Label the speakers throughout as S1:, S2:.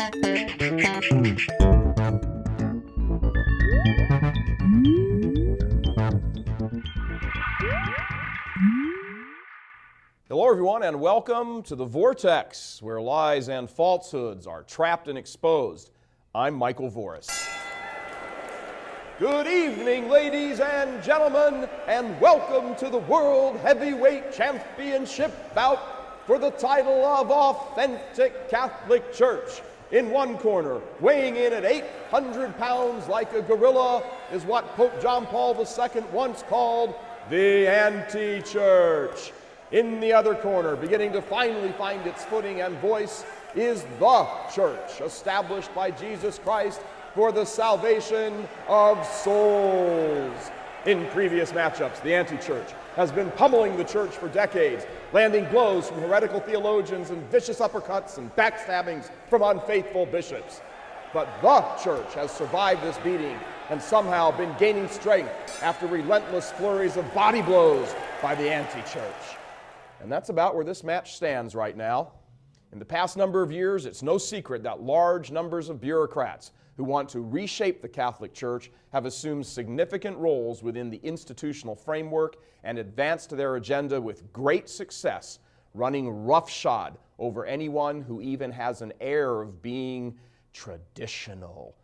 S1: Hello everyone, and welcome to The Vortex, where lies and falsehoods are trapped and exposed. I'm Michael Voris. Good evening, ladies and gentlemen, and welcome to the World Heavyweight Championship bout for the title of Authentic Catholic Church. In one corner, weighing in at 800 pounds like a gorilla, is what Pope John Paul II once called the AntiChurch. In the other corner, beginning to finally find its footing and voice, is the church, established by Jesus Christ for the salvation of souls. In previous matchups, the anti-church has been pummeling the church for decades, landing blows from heretical theologians and vicious uppercuts and backstabbings from unfaithful bishops. But the church has survived this beating and somehow been gaining strength after relentless flurries of body blows by the anti-church. And that's about where this match stands right now. In the past number of years, it's no secret that large numbers of bureaucrats who want to reshape the Catholic Church have assumed significant roles within the institutional framework and advanced their agenda with great success, running roughshod over anyone who even has an air of being traditional.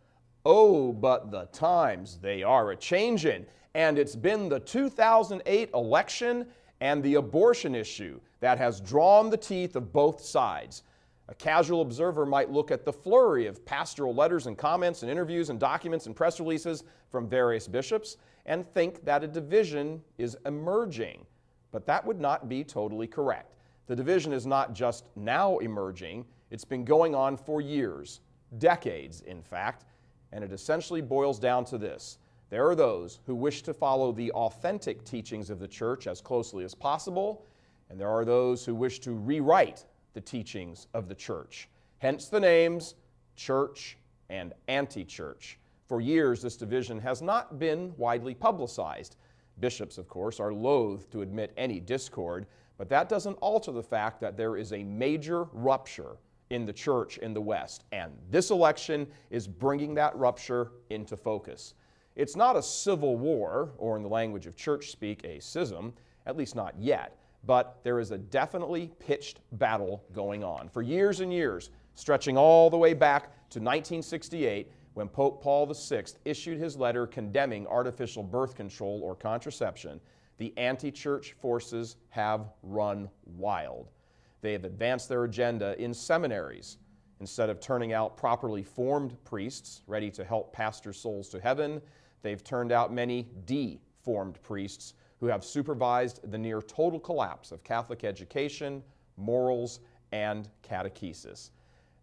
S1: Oh, but the times, they are a-changin', and it's been the 2008 election and the abortion issue that has drawn the teeth of both sides. A casual observer might look at the flurry of pastoral letters and comments and interviews and documents and press releases from various bishops and think that a division is emerging. But that would not be totally correct. The division is not just now emerging, it's been going on for years, decades in fact, and it essentially boils down to this. There are those who wish to follow the authentic teachings of the church as closely as possible, and there are those who wish to rewrite the teachings of the church. Hence the names church and anti-church. For years, this division has not been widely publicized. Bishops, of course, are loath to admit any discord, but that doesn't alter the fact that there is a major rupture in the church in the West, and this election is bringing that rupture into focus. It's not a civil war, or in the language of church speak, a schism, at least not yet, but there is a definitely pitched battle going on. For years and years, stretching all the way back to 1968, when Pope Paul VI issued his letter condemning artificial birth control or contraception, the anti-church forces have run wild. They have advanced their agenda in seminaries. Instead of turning out properly formed priests ready to help pastor souls to heaven, they've turned out many deformed priests who have supervised the near total collapse of Catholic education, morals, and catechesis.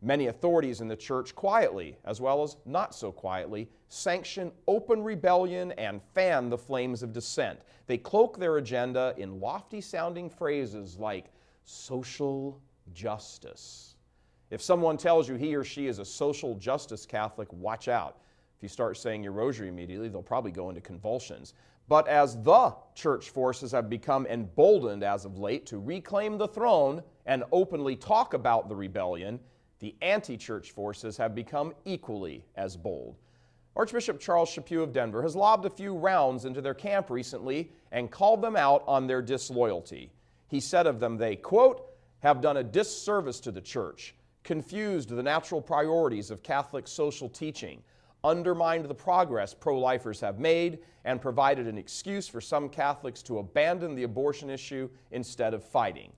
S1: Many authorities in the church quietly, as well as not so quietly, sanction open rebellion and fan the flames of dissent. They cloak their agenda in lofty-sounding phrases like social justice. If someone tells you he or she is a social justice Catholic, watch out. If you start saying your rosary immediately, they'll probably go into convulsions. But as the church forces have become emboldened as of late to reclaim the throne and openly talk about the rebellion, the anti-church forces have become equally as bold. Archbishop Charles Chaput of Denver has lobbed a few rounds into their camp recently and called them out on their disloyalty. He said of them they, quote, have done a disservice to the church, confused the natural priorities of Catholic social teaching, undermined the progress pro-lifers have made, and provided an excuse for some Catholics to abandon the abortion issue instead of fighting.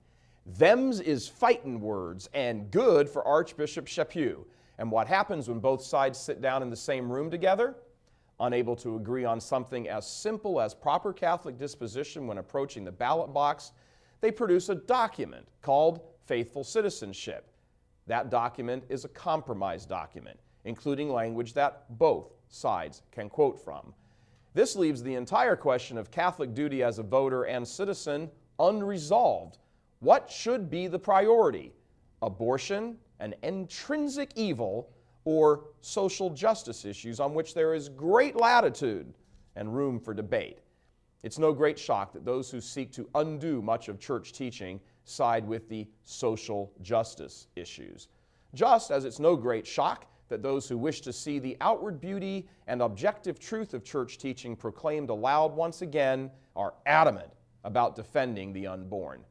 S1: Thems is fightin' words and good for Archbishop Chaput. And what happens when both sides sit down in the same room together? Unable to agree on something as simple as proper Catholic disposition when approaching the ballot box, they produce a document called Faithful Citizenship. That document is a compromise document, including language that both sides can quote from. This leaves the entire question of Catholic duty as a voter and citizen unresolved. What should be the priority? Abortion, an intrinsic evil, or social justice issues on which there is great latitude and room for debate? It's no great shock that those who seek to undo much of church teaching side with the social justice issues. just as it's no great shock that those who wish to see the outward beauty and objective truth of church teaching proclaimed aloud once again are adamant about defending the unborn.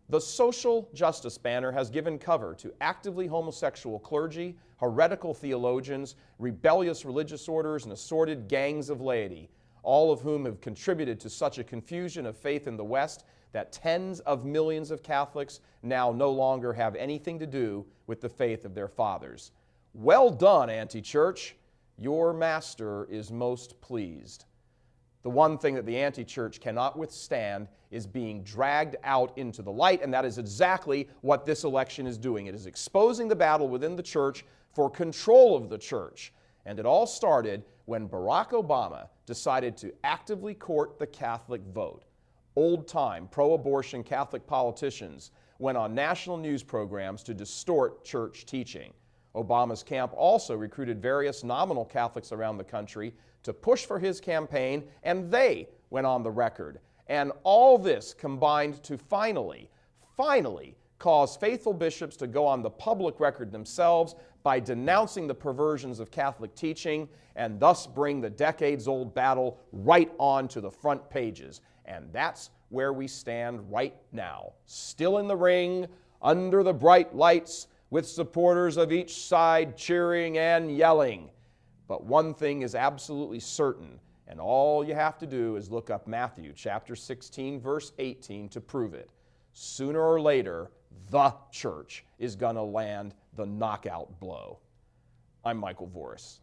S1: The social justice banner has given cover to actively homosexual clergy, heretical theologians, rebellious religious orders, and assorted gangs of laity, all of whom have contributed to such a confusion of faith in the West that tens of millions of Catholics now no longer have anything to do with the faith of their fathers. Well done, AntiChurch. Your master is most pleased. The one thing that the AntiChurch cannot withstand is being dragged out into the light, and that is exactly what this election is doing. It is exposing the battle within the church for control of the church. And it all started when Barack Obama decided to actively court the Catholic vote. Old-time, pro-abortion Catholic politicians went on national news programs to distort church teaching. Obama's camp also recruited various nominal Catholics around the country to push for his campaign, and they went on the record. And all this combined to finally cause faithful bishops to go on the public record themselves by denouncing the perversions of Catholic teaching and thus bring the decades-old battle right on to the front pages. And that's where we stand right now, still in the ring, under the bright lights, with supporters of each side cheering and yelling. But one thing is absolutely certain, and all you have to do is look up Matthew chapter 16, verse 18 to prove it. Sooner or later, the church is going to land the knockout blow. I'm Michael Voris.